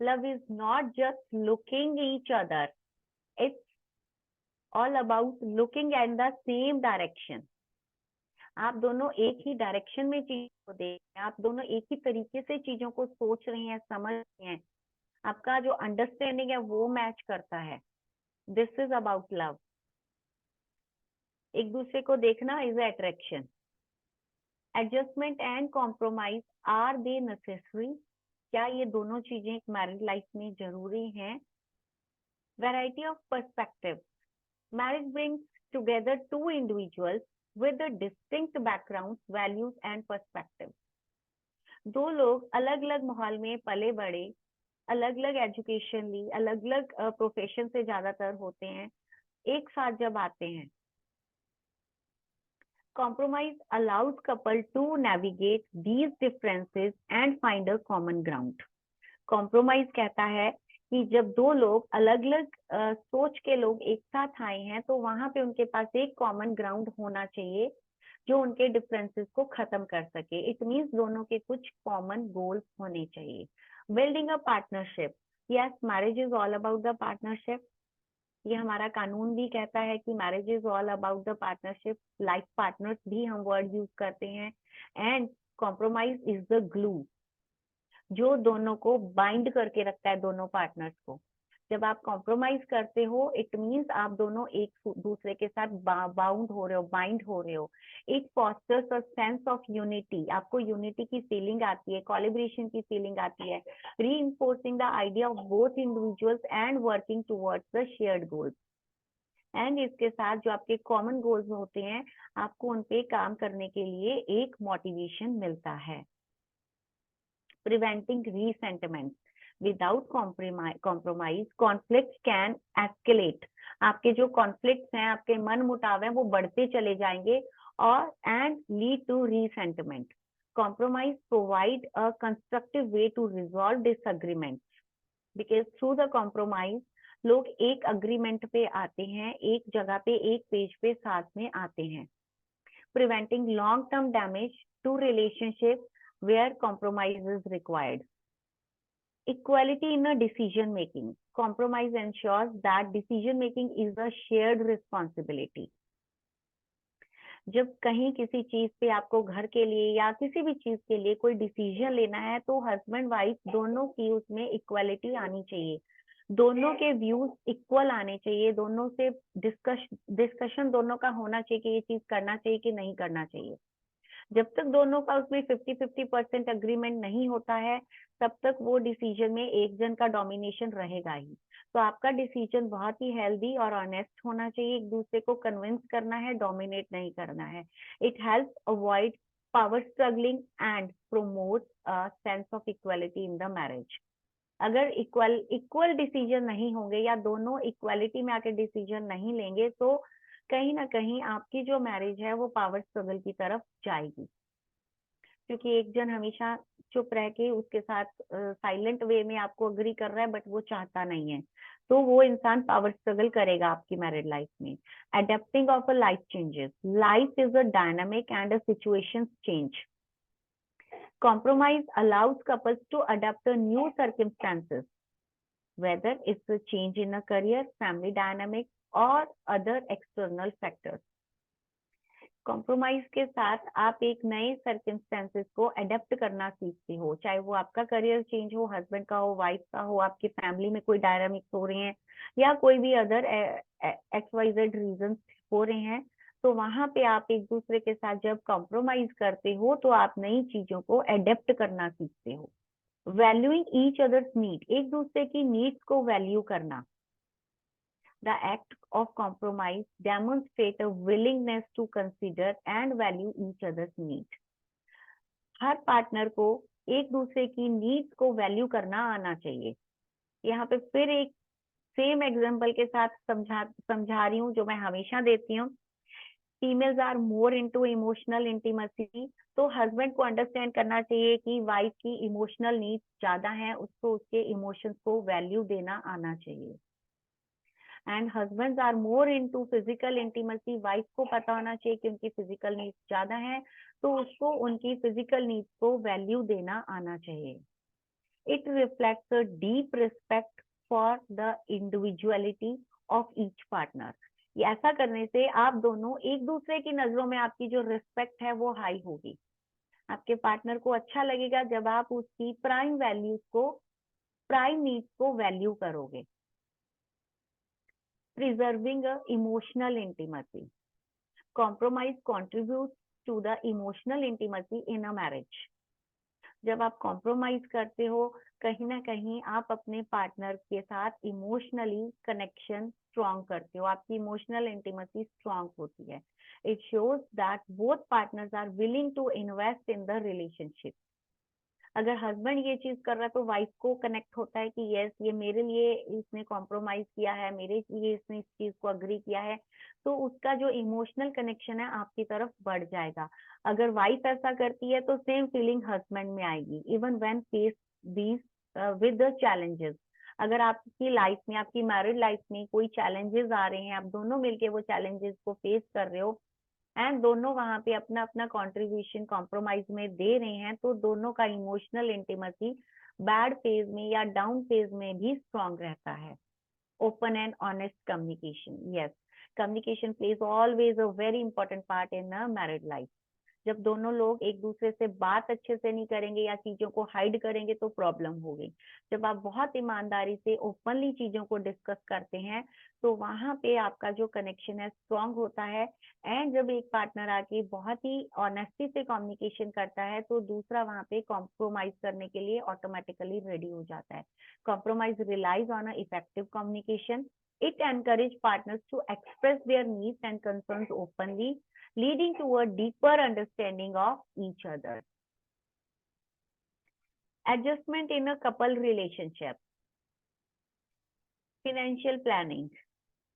Love is not just looking each other. It's all about looking at the same direction. आप दोनों एक ही direction में चीजों को देख रहे हैं, आप दोनों एक ही तरीके से चीजों को सोच रहे हैं, समझ रहे हैं, आपका जो अंडरस्टैंडिंग है वो मैच करता है. This is about love. एक दूसरे को देखना is attraction. Adjustment and compromise are they necessary. क्या ये दोनों चीजें एक मैरिड लाइफ में जरूरी हैं? Variety of perspective. Marriage brings together two individuals with a distinct backgrounds, values and perspective. दो लोग अलग अलग माहौल में पले बड़े, अलग अलग एजुकेशन ली, अलग अलग प्रोफेशन से ज्यादातर होते हैं, एक साथ जब आते हैं. Compromise allows couple to navigate these differences and find a common ground. Compromise कहता है कि जब दो लोग अलग अलग सोच के लोग एक साथ आए हैं तो वहां पे उनके पास एक कॉमन ग्राउंड होना चाहिए जो उनके डिफरेंसेस को खत्म कर सके. इट मीन्स दोनों के कुछ कॉमन गोल्स होने चाहिए. Building a partnership. Yes, marriage is all about the partnership. ये हमारा कानून भी कहता है कि marriage is all about the partnership. Life partners भी हम वर्ड यूज करते हैं. And compromise is the glue जो दोनों को बाइंड करके रखता है, दोनों पार्टनर्स को. जब आप कॉम्प्रोमाइज करते हो इट मीन्स आप दोनों एक दूसरे के साथ बाउंड हो रहे हो, बाइंड हो रहे हो. It fosters a sense of unity. आपको यूनिटी की फीलिंग आती है, कोलैबोरेशन की फीलिंग आती है. Reinforcing the idea of both individuals and working towards the shared goals. And इसके साथ जो आपके कॉमन गोल्स होते हैं आपको उन पे काम करने के लिए एक मोटिवेशन मिलता है. Preventing resentment. Without compromise, conflicts can escalate. आपके जो conflicts हैं, आपके मन मुटाव हैं, वो बढ़ते चले जाएंगे और and lead to resentment. Compromise provide a constructive way to resolve disagreements. Because through the compromise, लोग एक agreement पे आते हैं, एक जगह पे, एक पेज पे साथ में आते हैं. Preventing long-term damage to relationships where compromise is required. Equality in a decision making. Compromise ensures that decision making is a shared responsibility. जब कहीं किसी चीज पे आपको घर के लिए या किसी भी चीज के लिए कोई डिसीजन लेना है तो हस्बैंड वाइफ दोनों की उसमें इक्वालिटी आनी चाहिए. दोनों के व्यूज इक्वल आने चाहिए. दोनों से डिस्कशन दोनों का होना चाहिए कि ये चीज करना चाहिए कि नहीं करना चाहिए. जब तक दोनों का उसमें 50-50% अग्रीमेंट नहीं होता है तब तक वो डिसीजन में एक जन का डोमिनेशन रहेगा ही. तो आपका डिसीजन बहुत ही हेल्दी और ऑनेस्ट होना चाहिए. एक दूसरे को कन्विंस करना है, डोमिनेट नहीं करना है. It helps avoid power struggling and promote a sense of equality in the marriage. अगर इक्वल डिसीजन नहीं होंगे या दोनों इक्वालिटी में आके डिसीजन नहीं लेंगे तो कहीं ना कहीं आपकी जो मैरिज है वो पावर स्ट्रगल की तरफ जाएगी. क्योंकि एक जन हमेशा चुप रह के उसके साथ साइलेंट वे में आपको अग्री कर रहा है बट वो चाहता नहीं है तो वो इंसान पावर स्ट्रगल करेगा आपकी मैरिड लाइफ में. Adapting of a life changes. Life is a dynamic and a situation change. Compromise allows couples to adapt to new circumstances, whether it's a change in a career, family dynamic, or other external factors. Compromise के साथ आप एक नए circumstances को adapt करना सीखते हो. चाहे वो आपका करियर चेंज हो, हस्बैंड का हो, वाइफ का हो, आपकी फैमिली में कोई डायनामिक्स हो रहे हैं या कोई भी अदर XYZ रीजन हो रहे हैं तो वहां पे आप एक दूसरे के साथ जब कॉम्प्रोमाइज करते हो तो आप नई चीजों को अडेप्ट करना सीखते हो. Valuing each others need. एक दूसरे की नीड्स को वैल्यू करना. The act of compromise demonstrates a willingness to consider and value each other's needs. Her partner को एक दूसरे की नीड्स को वैल्यू करना आना चाहिए. यहाँ पे फिर एक सेम एग्जांपल के साथ समझा रही हूँ जो मैं हमेशा देती हूँ. Females are more into emotional intimacy. तो हस्बैंड को अंडरस्टैंड करना चाहिए कि वाइफ की इमोशनल नीड्स ज्यादा हैं, उसको उसके इमोशंस को वैल्यू देना आना चाहिए. And husbands are more into physical intimacy. Wife को पता होना चाहिए कि उनकी फिजिकल नीड्स ज्यादा हैं तो उसको उनकी फिजिकल नीड्स को वैल्यू देना आना चाहिए. It reflects a deep respect for the individuality of each partner. ये ऐसा करने से आप दोनों एक दूसरे की नजरों में आपकी जो रिस्पेक्ट है वो हाई होगी। आपके पार्टनर को अच्छा लगेगा जब आप उसकी प्राइम वैल्यूज को, प्राइम नीड्स को वैल्यू करोगे। Preserving a emotional intimacy. Compromise contributes to the emotional intimacy in a marriage. जब आप कॉम्प्रोमाइज करते हो, कहीं ना कहीं आप अपने पार्टनर के साथ इमोशनली कनेक्शन स्ट्रॉन्ग करते हो, आपकी इमोशनल इंटीमेसी स्ट्रॉन्ग होती है। It shows that both partners are willing to invest in the relationship. अगर हस्बैंड ये चीज कर रहा है तो वाइफ को कनेक्ट होता है कि यस, ये मेरे लिए इसने कॉम्प्रोमाइज किया है, मेरे लिए इसने इस चीज को अग्री किया है, तो उसका जो इमोशनल कनेक्शन है आपकी तरफ बढ़ जाएगा। अगर वाइफ ऐसा करती है तो सेम फीलिंग हस्बैंड में आएगी, even when face these with the challenges. अगर आपकी लाइफ में, आपकी मैरिड लाइफ में कोई चैलेंजेस आ रहे हैं, आप दोनों मिलके वो चैलेंजेस को फेस कर रहे हो एंड दोनों वहां पे अपना अपना कंट्रीब्यूशन कॉम्प्रोमाइज में दे रहे हैं, तो दोनों का इमोशनल इंटीमेसी बैड फेज में या डाउन फेज में भी स्ट्रॉन्ग रहता है। Open and honest communication, yes, communication plays always a very important part in a married life. जब दोनों लोग एक दूसरे से बात अच्छे से नहीं करेंगे या चीजों को हाइड करेंगे तो प्रॉब्लम होगी। जब आप बहुत ईमानदारी से ओपनली चीजों को डिस्कस करते हैं तो वहां पे आपका जो कनेक्शन है स्ट्रांग होता है। एंड जब एक पार्टनर आके बहुत ही ऑनेस्टी से कम्युनिकेशन करता है तो दूसरा वहां पे कॉम्प्रोमाइज करने के लिए ऑटोमेटिकली रेडी हो जाता है। Compromise relies on a effective communication. It encourages partners to express their needs and concerns openly, leading to a deeper understanding of each other. Adjustment in a couple relationship. Financial planning.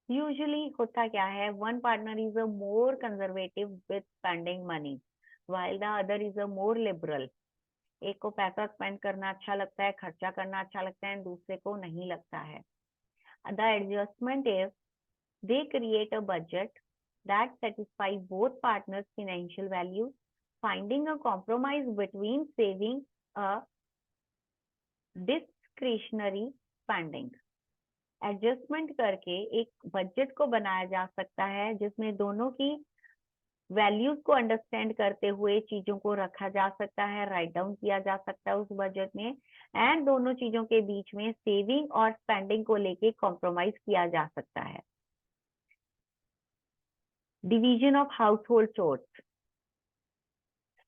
Usually होता क्या है, one partner is a more conservative with spending money, while the other is a more liberal. एक को पैसा spend करना अच्छा लगता है, खर्चा करना अच्छा लगता है, दूसरे को नहीं लगता है। The adjustment is they create a budget that satisfies both partners' financial values, finding a compromise between saving a discretionary spending. Adjustment करके एक बजट को बनाया जा सकता है जिसमें दोनों की वैल्यूज को अंडरस्टैंड करते हुए चीजों को रखा जा सकता है, राइट डाउन किया जा सकता है उस बजट में, एंड दोनों चीजों के बीच में सेविंग और स्पेंडिंग को लेके कॉम्प्रोमाइज किया जा सकता है। Division of household chores.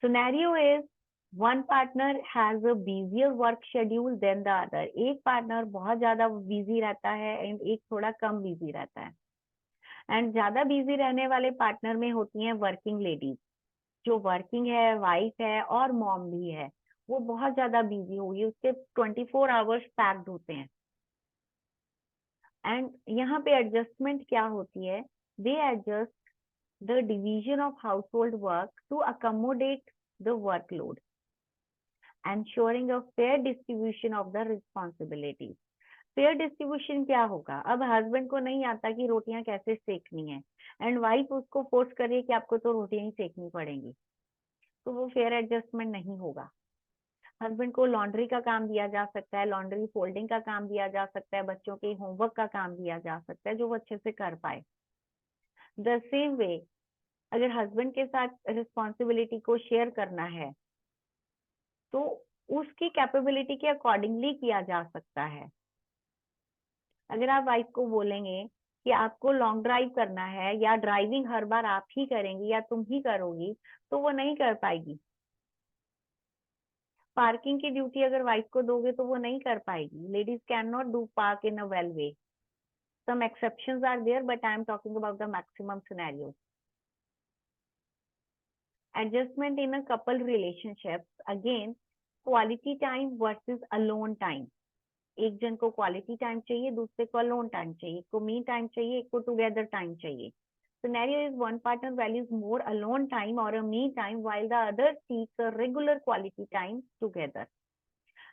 Scenario is one partner has a busier work schedule than the other. एक पार्टनर बहुत ज्यादा बिजी रहता है एंड एक थोड़ा कम बिजी रहता है। एंड ज्यादा बिजी रहने वाले पार्टनर में होती हैं वर्किंग लेडीज, जो वर्किंग है, वाइफ है और मॉम भी है, वो बहुत ज्यादा बिजी होगी, उसके 24 आवर्स पैक्ड होते हैं। एंड यहाँ पे एडजस्टमेंट क्या होती है, दे adjust the division of household work to accommodate the workload, ensuring a fair distribution of the responsibilities. Fair distribution क्या होगा, अब हस्बैंड को नहीं आता कि रोटियां कैसे सेकनी है एंड वाइफ उसको फोर्स कर रही है कि आपको तो रोटियां ही सेकनी पड़ेंगी, तो वो फेयर एडजस्टमेंट नहीं होगा। हस्बैंड को लॉन्ड्री का काम दिया जा सकता है, लॉन्ड्री फोल्डिंग का काम दिया जा सकता है, बच्चों के होमवर्क का काम दिया जा सकता है जो वो अच्छे से कर पाए। द सेम वे अगर हस्बैंड के साथ रिस्पॉन्सिबिलिटी को शेयर करना है तो उसकी कैपेबिलिटी के अकॉर्डिंगली किया जा सकता है। अगर आप वाइफ को बोलेंगे कि आपको लॉन्ग ड्राइव करना है या ड्राइविंग हर बार आप ही करेंगी या तुम ही करोगी, तो वो नहीं कर पाएगी। पार्किंग की ड्यूटी अगर वाइफ को दोगे तो वो नहीं कर पाएगी। Ladies can not do park in a well way. Some exceptions are there but I am talking about the maximum scenarios. Adjustment in a couple relationships, again, quality time versus alone time. एक जन को quality time चाहिए, दूसरे को alone time चाहिए, एक को me time चाहिए, एक को टुगेदर टाइम चाहिए। Scenario is one partner values more alone time or a me time while the other seeks a regular quality time together.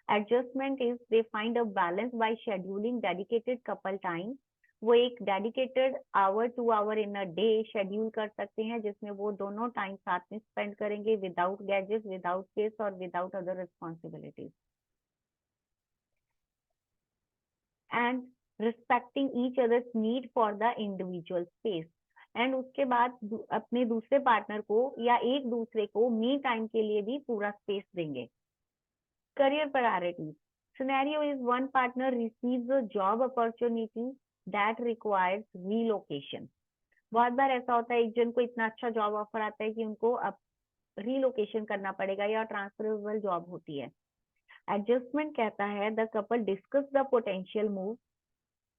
Adjustment is they find a balance by scheduling dedicated couple time. वो एक dedicated hour 2 hour in a day schedule कर सकते हैं जिसमें वो दोनों time साथ में स्पेंड करेंगे विदाउट गैजेट्स, विदाउट किड्स और without other responsibilities. And respecting each others need for the individual space. And उसके बाद अपने दूसरे पार्टनर को या एक दूसरे को मी टाइम के लिए भी पूरा स्पेस देंगे। Career priorities. Scenario is one partner receives a job opportunity that requires relocation. बहुत बार ऐसा होता है एक जन को इतना अच्छा जॉब ऑफर आता है कि उनको अब रिलोकेशन करना पड़ेगा या ट्रांसफरेबल जॉब होती है। एडजस्टमेंट कहता है the couple discuss the potential move,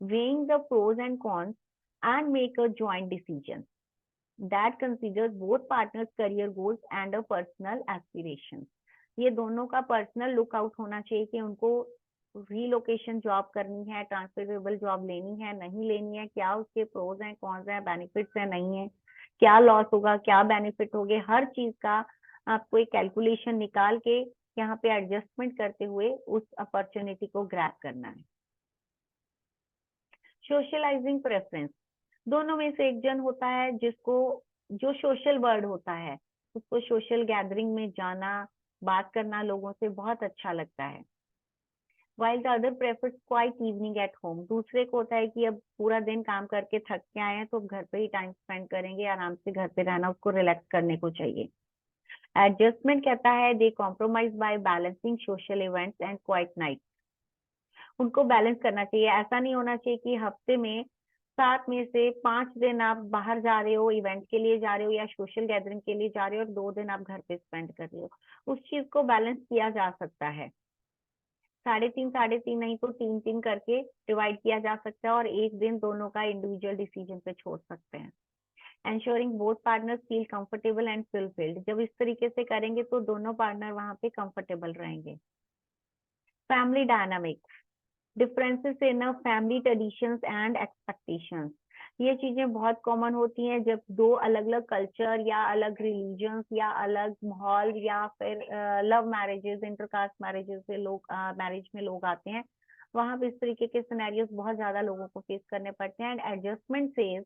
weighing the pros and cons and make a joint decision that considers both partners career goals and a personal aspirations। ये दोनों का पर्सनल लुकआउट होना चाहिए कि उनको रीलोकेशन जॉब करनी है, ट्रांसफरेबल जॉब लेनी है, नहीं लेनी है, क्या उसके प्रोज हैं, कॉन्स हैं, बेनिफिट्स हैं, नहीं है, क्या लॉस होगा, क्या बेनिफिट होंगे, हर चीज का आपको एक कैलकुलेशन निकाल के यहाँ पे एडजस्टमेंट करते हुए उस अपॉर्चुनिटी को ग्रैब करना है। Socialising preference. दोनों में से एक जन होता है जिसको जो सोशल वर्ड होता है, उसको सोशल गैदरिंग में जाना, बात करना लोगों से बहुत अच्छा लगता है। while the other prefers quiet evening at home। दूसरे को होता है कि अब पूरा दिन काम करके थक के आए हैं तो घर पे ही टाइम स्पेंड करेंगे, आराम से घर पे रहना, उसको रिलैक्स करने को चाहिए। एडजस्टमेंट कहता है they compromise by balancing social events and quiet night. उनको बैलेंस करना चाहिए, ऐसा नहीं होना चाहिए कि हफ्ते में 7 में से 5 दिन आप बाहर जा रहे हो, इवेंट के लिए जा रहे हो या सोशल गैदरिंग के लिए जा रहे हो और 2 दिन आप घर पे स्पेंड कर रहे हो। उस चीज को बैलेंस किया जा सकता है, 3.5 नहीं तो 3 करके डिवाइड किया जा सकता है और एक दिन दोनों का इंडिविजुअल डिसीजन पे छोड़ सकते हैं। Ensuring both partners feel comfortable and fulfilled. जब इस तरीके से करेंगे तो दोनों पार्टनर वहां पे कंफर्टेबल रहेंगे। Family dynamics. Differences in family traditions and expectations. ये चीजें बहुत कॉमन होती हैं जब दो अलग अलग कल्चर या अलग रिलीजन्स या अलग माहौल या फिर लव मैरिजेस, इंटरकास्ट मैरिजेस से लोग मैरिज में लोग आते हैं, वहां पे इस तरीके के सिनेरियोस बहुत ज्यादा लोगों को फेस करने पड़ते हैं। And adjustment says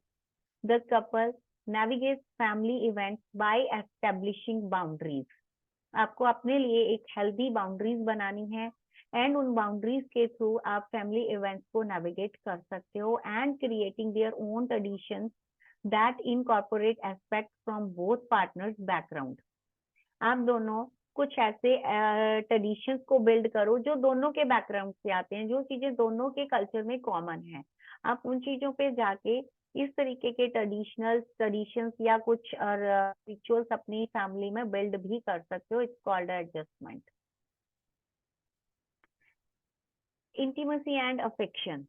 the couple navigate family events by establishing boundaries. आपको अपने लिए एक हेल्दी बाउंड्रीज बनानी है एंड उन बाउंड्रीज के थ्रू आप फैमिली इवेंट्स को नेविगेट कर सकते हो and creating their own traditions that incorporate aspect from both partners background. आप दोनों कुछ ऐसे ट्रेडिशंस को बिल्ड करो जो दोनों के बैकग्राउंड से आते हैं, जो चीजें दोनों के कल्चर में कॉमन है। आप उन चीजों पे जाके इस तरीके के ट्रेडिशंस या कुछ रिचुअल्स अपनी फैमिली में बिल्ड भी कर सकते हो। It's called adjustment. Intimacy and affection.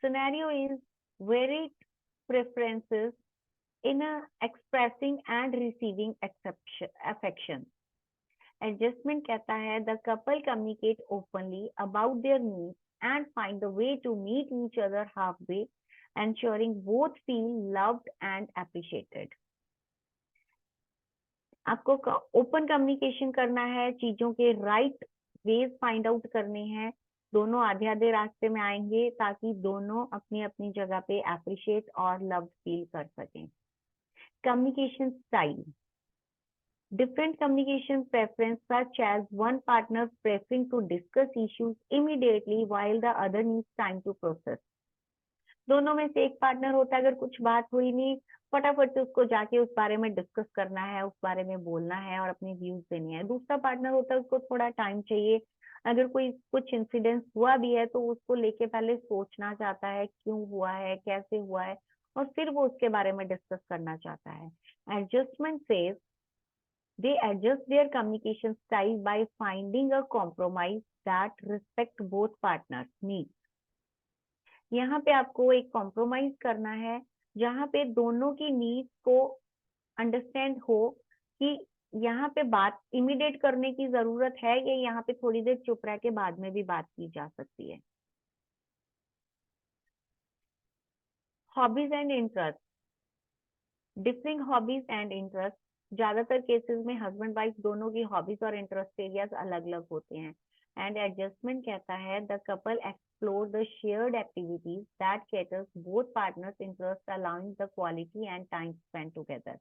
Scenario is varied preferences in expressing and receiving affection. Adjustment कहता है the couple communicate openly about their needs and find the way to meet each other halfway, ensuring both feel loved and appreciated. आपको open communication करना है, चीजों के right veg find out करने हैं, दोनों आधे आधे रास्ते में आएंगे ताकि दोनों अपनी अपनी जगह पे अप्रिशिएट और लव फील कर सकें। Communication style. Different communication preference such as one partner preferring to discuss issues immediately while the other needs time to process। दोनों में से एक पार्टनर होता है अगर कुछ बात हुई नहीं, फटाफट से उसको जाके उस बारे में डिस्कस करना है, उस बारे में बोलना है और अपनी व्यूज देनी है। दूसरा पार्टनर होता है उसको थोड़ा टाइम चाहिए, अगर कोई कुछ इंसिडेंस हुआ भी है तो उसको लेके पहले सोचना चाहता है क्यों हुआ है, कैसे हुआ है, और फिर वो उसके बारे में डिस्कस करना चाहता है। Adjustment says they adjust their communication style by finding a compromise that respect both partners needs। यहाँ पे आपको एक कॉम्प्रोमाइज करना है जहाँ पे दोनों की नीड्स को अंडरस्टैंड हो कि यहाँ पे बात इमीडिएट करने की जरूरत है या यहाँ पे थोड़ी देर चुप रह के बाद में भी बात की जा सकती है। Hobbies and interest. Differing hobbies and interest. ज्यादातर केसेस में हस्बैंड वाइफ दोनों की हॉबीज और इंटरेस्ट एरियाज अलग अलग होते हैं। एंड एडजस्टमेंट कहता है the couple explore the shared activities that caters both partners interest allowing the quality and time spend together.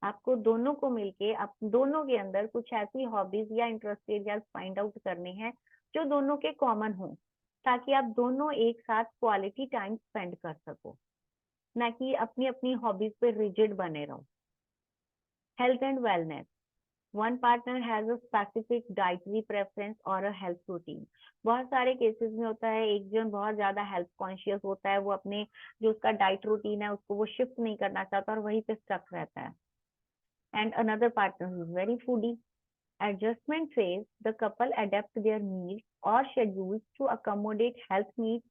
आपको दोनों को मिलके दोनों के अंदर कुछ ऐसी हॉबीज या इंटरेस्ट एरियाज फाइंड आउट करने हैं जो दोनों के कॉमन हो ताकि आप दोनों एक साथ क्वालिटी टाइम स्पेंड कर सको, ना कि अपनी अपनी हॉबीज पे रिजिड बने रहो। Health and wellness, one partner has a specific dietary preference और अ हेल्थ रूटीन। बहुत सारे केसेस में होता है एक जन बहुत ज्यादा हेल्थ कॉन्शियस होता है, वो अपने जो उसका डाइट रूटीन है उसको वो शिफ्ट नहीं करना चाहता और वहीं पे स्टक रहता है। And another partner is very foodie. Adjustment phase, the couple adapt their needs or schedules to accommodate health needs,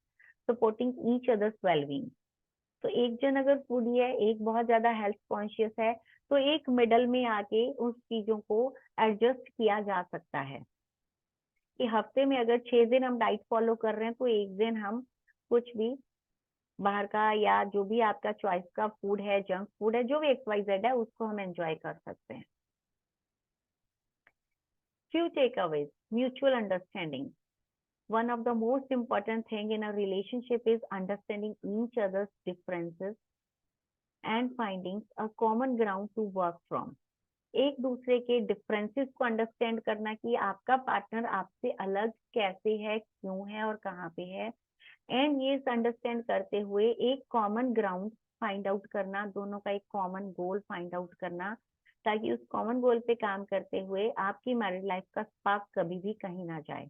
supporting each other's well-being. तो एक जन अगर फूडी है, एक बहुत ज्यादा हेल्थ कॉन्शियस है, तो एक मिडल में आके उस चीजों को एडजस्ट किया जा सकता है कि हफ्ते में अगर 6 दिन हम डाइट फॉलो कर रहे हैं तो एक दिन हम कुछ भी बाहर का या जो भी आपका चॉइस का फूड है, जंक फूड है, जो भी XYZ है, उसको हम एंजॉय कर सकते हैं। Few takeaways, mutual understanding. One of the most important thing in a relationship is understanding each other's differences and finding a common ground to work from. एक दूसरे के डिफरेंसेस को अंडरस्टैंड करना कि आपका पार्टनर आपसे अलग कैसे है, क्यों है और कहाँ पे है, एंड ये अंडरस्टैंड करते हुए एक कॉमन ग्राउंड फाइंड आउट करना, दोनों का एक कॉमन गोल फाइंड आउट करना, ताकि उस कॉमन गोल पे काम करते हुए आपकी मैरिड लाइफ का स्पार्क कभी भी कहीं ना जाए।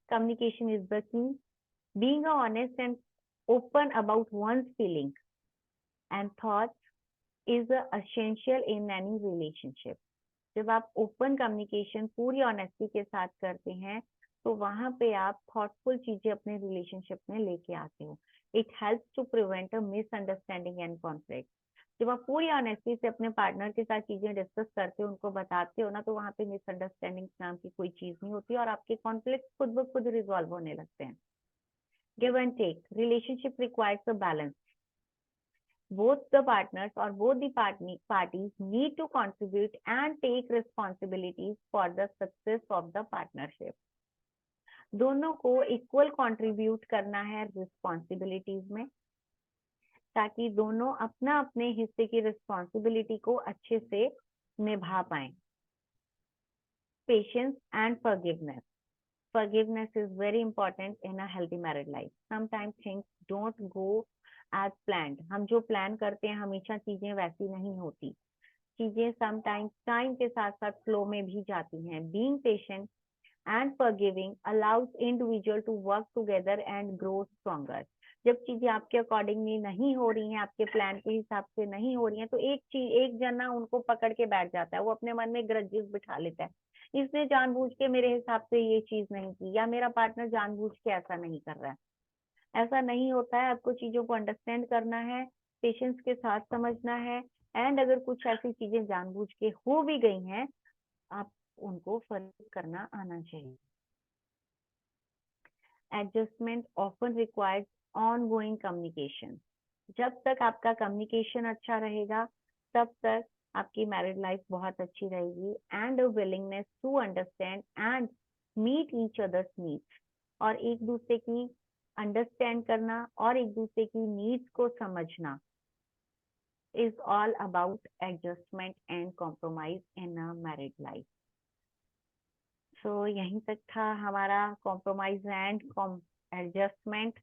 Communication is the key. Being honest and open about one's feelings and thoughts is essential in any relationship. जब आप ओपन कम्युनिकेशन पूरी ऑनेस्टी के साथ करते हैं तो वहां पे आप थॉटफुल चीजें अपने रिलेशनशिप में लेके आते हो। It helps to prevent a misunderstanding and conflict. जब आप पूरी ऑनेस्टी से अपने पार्टनर के साथ चीजें डिस्कस करते हो, उनको बताते हो ना, तो वहां पे मिसअंडरस्टैंडिंग नाम की कोई चीज नहीं होती और आपके कॉन्फ्लिक्ट खुद ब खुद रिजॉल्व होने लगते हैं। Give and take, relationship requires a balance. Both the partners or both the parties need to contribute and take responsibilities for the success of the partnership. दोनों को इक्वल कंट्रीब्यूट करना है रिस्पॉन्सिबिलिटीज में, ताकि दोनों अपना अपने हिस्से की रिस्पॉन्सिबिलिटी को अच्छे से निभा पाए। Patience and forgiveness. Forgiveness is very important in a healthy married life. Sometimes things don't go as planned. हम जो प्लान करते हैं हमेशा चीजें वैसी नहीं होती। चीजें समटाइम्स टाइम के साथ साथ फ्लो में भी जाती हैं। Being patient and forgiving allows individual to work together and grow stronger. जब चीजें आपके अकॉर्डिंगली नहीं हो रही हैं, आपके प्लान के हिसाब से नहीं हो रही हैं, तो एक जना उनको पकड़ के बैठ जाता है, वो अपने मन में ग्रजेस बिठा लेता है, इसने जानबूझ के मेरे हिसाब से ये चीज नहीं की, या मेरा पार्टनर जानबूझ के ऐसा नहीं कर रहा है। ऐसा नहीं होता है। आपको चीजों को अंडरस्टैंड करना है, पेशेंस के साथ समझना है, एंड अगर कुछ ऐसी चीजें जानबूझ के हो भी गई हैं, आप उनको फॉरगिव करना आना चाहिए। Adjustment often requires ongoing communication. जब तक आपका कम्युनिकेशन अच्छा रहेगा तब तक आपकी मैरिड लाइफ बहुत अच्छी रहेगी। And a willingness to understand and meet each others needs, और एक दूसरे की अंडरस्टैंड करना और एक दूसरे की नीड्स को समझना is all about adjustment and compromise in a married life. So यहीं तक था हमारा कॉम्प्रोमाइज एंड एडजस्टमेंट।